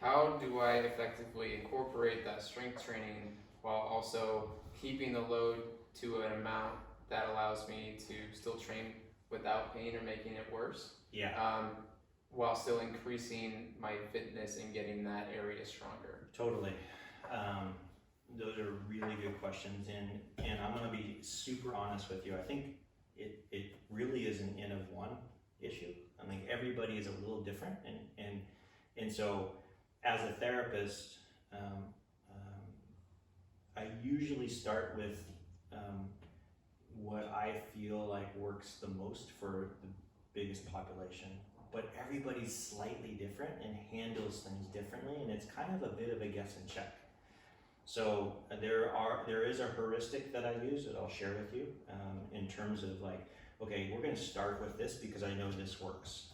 How do I effectively incorporate that strength training while also keeping the load to an amount that allows me to still train without pain or making it worse? Yeah. While still increasing my fitness and getting that area stronger. Totally. Those are really good questions, and I'm going to be super honest with you. I think it really is an N of one issue. I think everybody is a little different, and so as a therapist, I usually start with what I feel like works the most for the biggest population. But everybody's slightly different and handles things differently, and it's kind of a bit of a guess and check. So there is a heuristic that I use that I'll share with you in terms of like, okay, we're going to start with this because I know this works.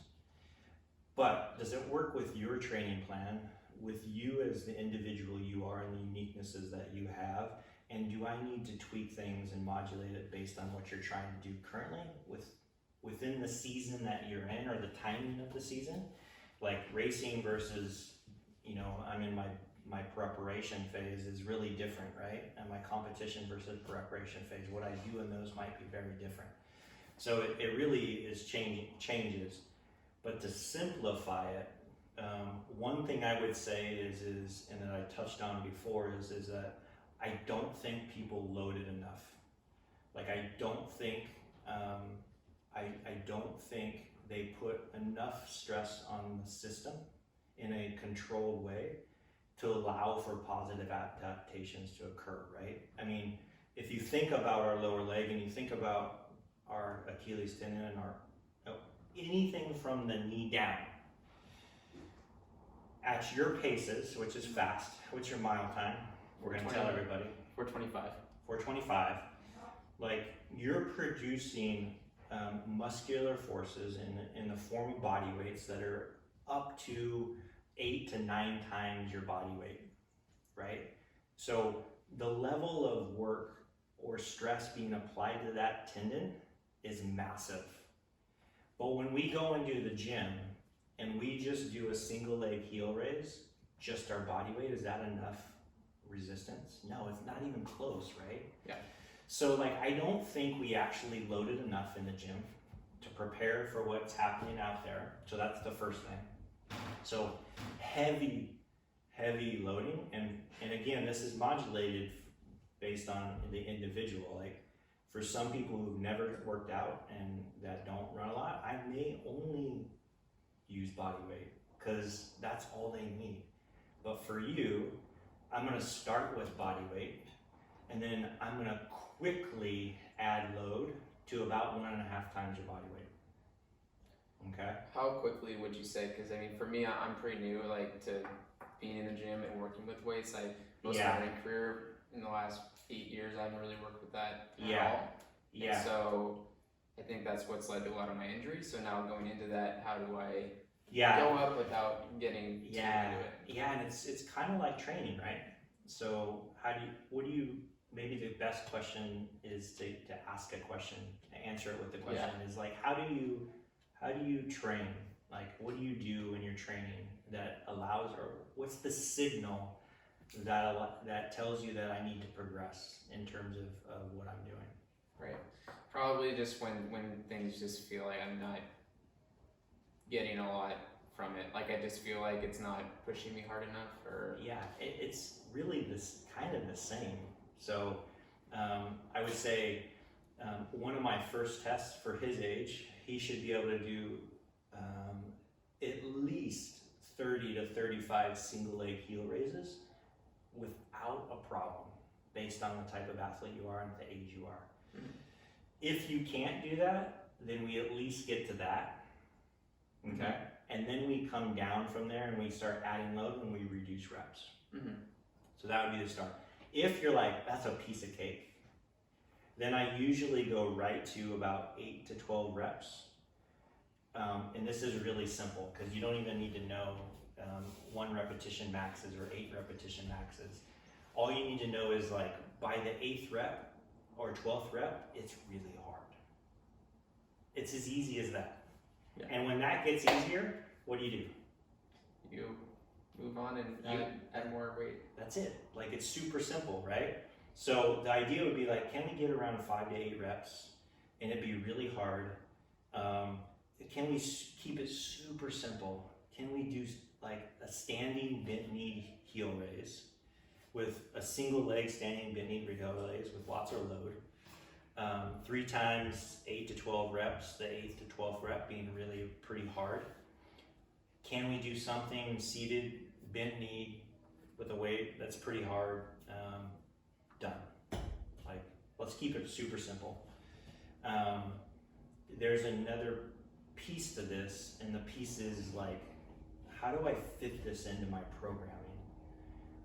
But does it work with your training plan, with you as the individual you are and the uniquenesses that you have? And do I need to tweak things and modulate it based on what you're trying to do currently within the season that you're in, or the timing of the season? Like racing versus, I'm in my preparation phase is really different, right? And my competition versus preparation phase, what I do in those might be very different. So it really is changes. But to simplify it, one thing I would say is, and that I touched on before, is that I don't think people loaded enough. Like I don't think they put enough stress on the system in a controlled way to allow for positive adaptations to occur, right? I mean, if you think about our lower leg and you think about our Achilles tendon and anything from the knee down, at your paces, which is fast, what's your mile time? We're going to tell everybody. 425. 425. Like you're producing muscular forces in the form of body weights that are up to 8 to 9 times your body weight, right? So the level of work or stress being applied to that tendon is massive. But when we go into the gym and we just do a single leg heel raise, just our body weight, is that enough resistance? No, it's not even close, right? Yeah. So like, I don't think we actually loaded enough in the gym to prepare for what's happening out there. So that's the first thing. So heavy loading, and again, this is modulated based on the individual. Like for some people who've never worked out and that don't run a lot, I may only use body weight because that's all they need. But for you, I'm going to start with body weight, and then I'm going to quickly add load to about 1.5 times your body weight. Okay. How quickly would you say? Because I mean, for me, I'm pretty new, like to being in the gym and working with weights. Most of my career in the last 8 years, I haven't really worked with that at all. Yeah. And so I think that's what's led to a lot of my injuries. So now going into that, how do I go up without getting too into it? Yeah, and it's kind of like training, right? So maybe the best question is to ask a question, to answer it with the question is like, how do you train? Like, what do you do when you're training that allows, or what's the signal that tells you that I need to progress in terms of what I'm doing? Right. Probably just when things just feel like I'm not getting a lot from it. Like I just feel like it's not pushing me hard enough, or it's really this kind of the same. So I would say one of my first tests for his age, he should be able to do at least 30 to 35 single leg heel raises without a problem, based on the type of athlete you are and the age you are. Mm-hmm. If you can't do that, then we at least get to that. Okay. Mm-hmm. And then we come down from there and we start adding load and we reduce reps. Mm-hmm. So that would be the start. If you're like, that's a piece of cake, then I usually go right to about 8 to 12 reps. And this is really simple because you don't even need to know 1 repetition maxes or 8 repetition maxes. All you need to know is like by the 8th rep or 12th rep, it's really hard. It's as easy as that. Yeah. And when that gets easier, what do? You move on and add more weight. That's it. Like, it's super simple, right? So the idea would be like, can we get around 5 to 8 reps, and it'd be really hard. Can we keep it super simple? Can we do like a standing bent knee heel raise with a single leg standing bent knee heel raise with lots of load? 3 times 8 to 12 reps, the 8th to 12th rep being really pretty hard. Can we do something seated, bent knee with a weight that's pretty hard? Done. Like, let's keep it super simple. There's another piece to this, and the piece is like, how do I fit this into my programming?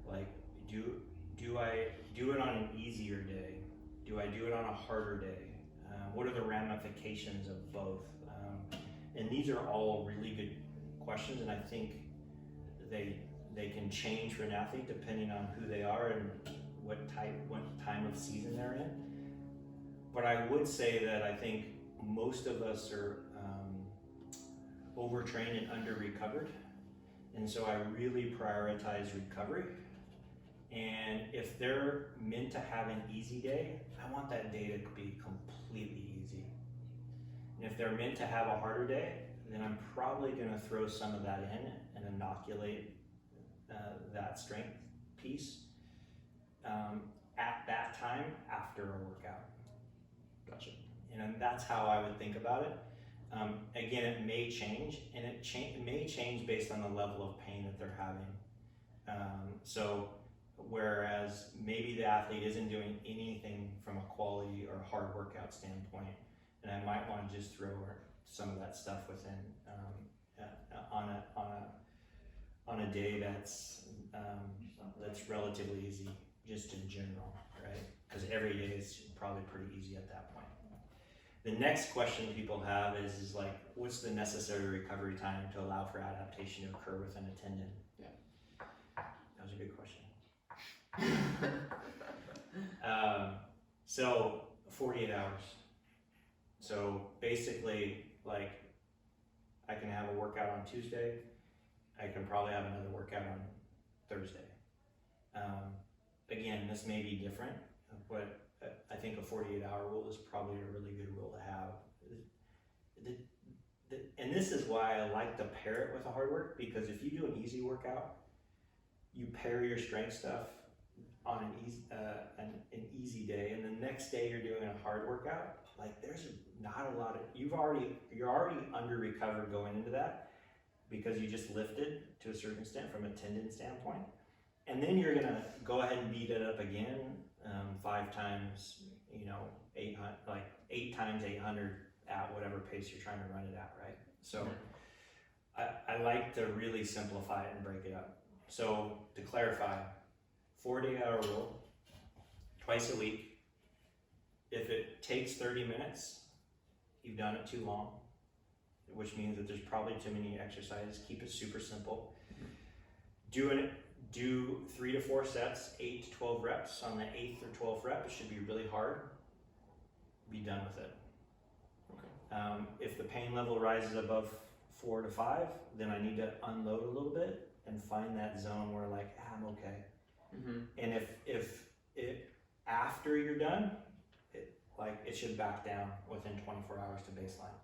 Like, do I do it on an easier day? Do I do it on a harder day? What are the ramifications of both? And these are all really good questions, and I think they can change for an athlete depending on who they are and what time of season they're in. But I would say that I think most of us are overtrained and under-recovered, and so I really prioritize recovery. And if they're meant to have an easy day, I want that day to be completely easy. And if they're meant to have a harder day, then I'm probably going to throw some of that in and inoculate that strength piece at that time after a workout. Gotcha. And that's how I would think about it. Again, it may change, and it may change based on the level of pain that they're having. So whereas maybe the athlete isn't doing anything from a quality or hard workout standpoint, and I might want to just throw some of that stuff within on a day that's relatively easy, just in general, right? Because every day is probably pretty easy at that point. The next question people have is like, what's the necessary recovery time to allow for adaptation to occur within a tendon? Yeah. That was a good question. So 48 hours. So basically, like, I can have a workout on Tuesday. I can probably have another workout on Thursday. Again, this may be different, but I think a 48-hour rule is probably a really good rule to have. And this is why I like to pair it with a hard work, because if you do an easy workout, you pair your strength stuff on an easy day, and the next day you're doing a hard workout. Like, there's not a lot of, you're already under recovered going into that, because you just lifted to a certain extent from a tendon standpoint, and then you're gonna go ahead and beat it up again 5 times, 800, like 8 times 800 at whatever pace you're trying to run it at, right? So I like to really simplify it and break it up. So to clarify, 48-hour rule, twice a week. If it takes 30 minutes, you've done it too long, which means that there's probably too many exercises. Keep it super simple. Do 3 to 4 sets, 8 to 12 reps. On the 8th or 12th rep, it should be really hard. Be done with it. Okay. If the pain level rises above 4 to 5, then I need to unload a little bit and find that zone where, like, I'm okay. Mm-hmm. And if after you're done, it should back down within 24 hours to baseline.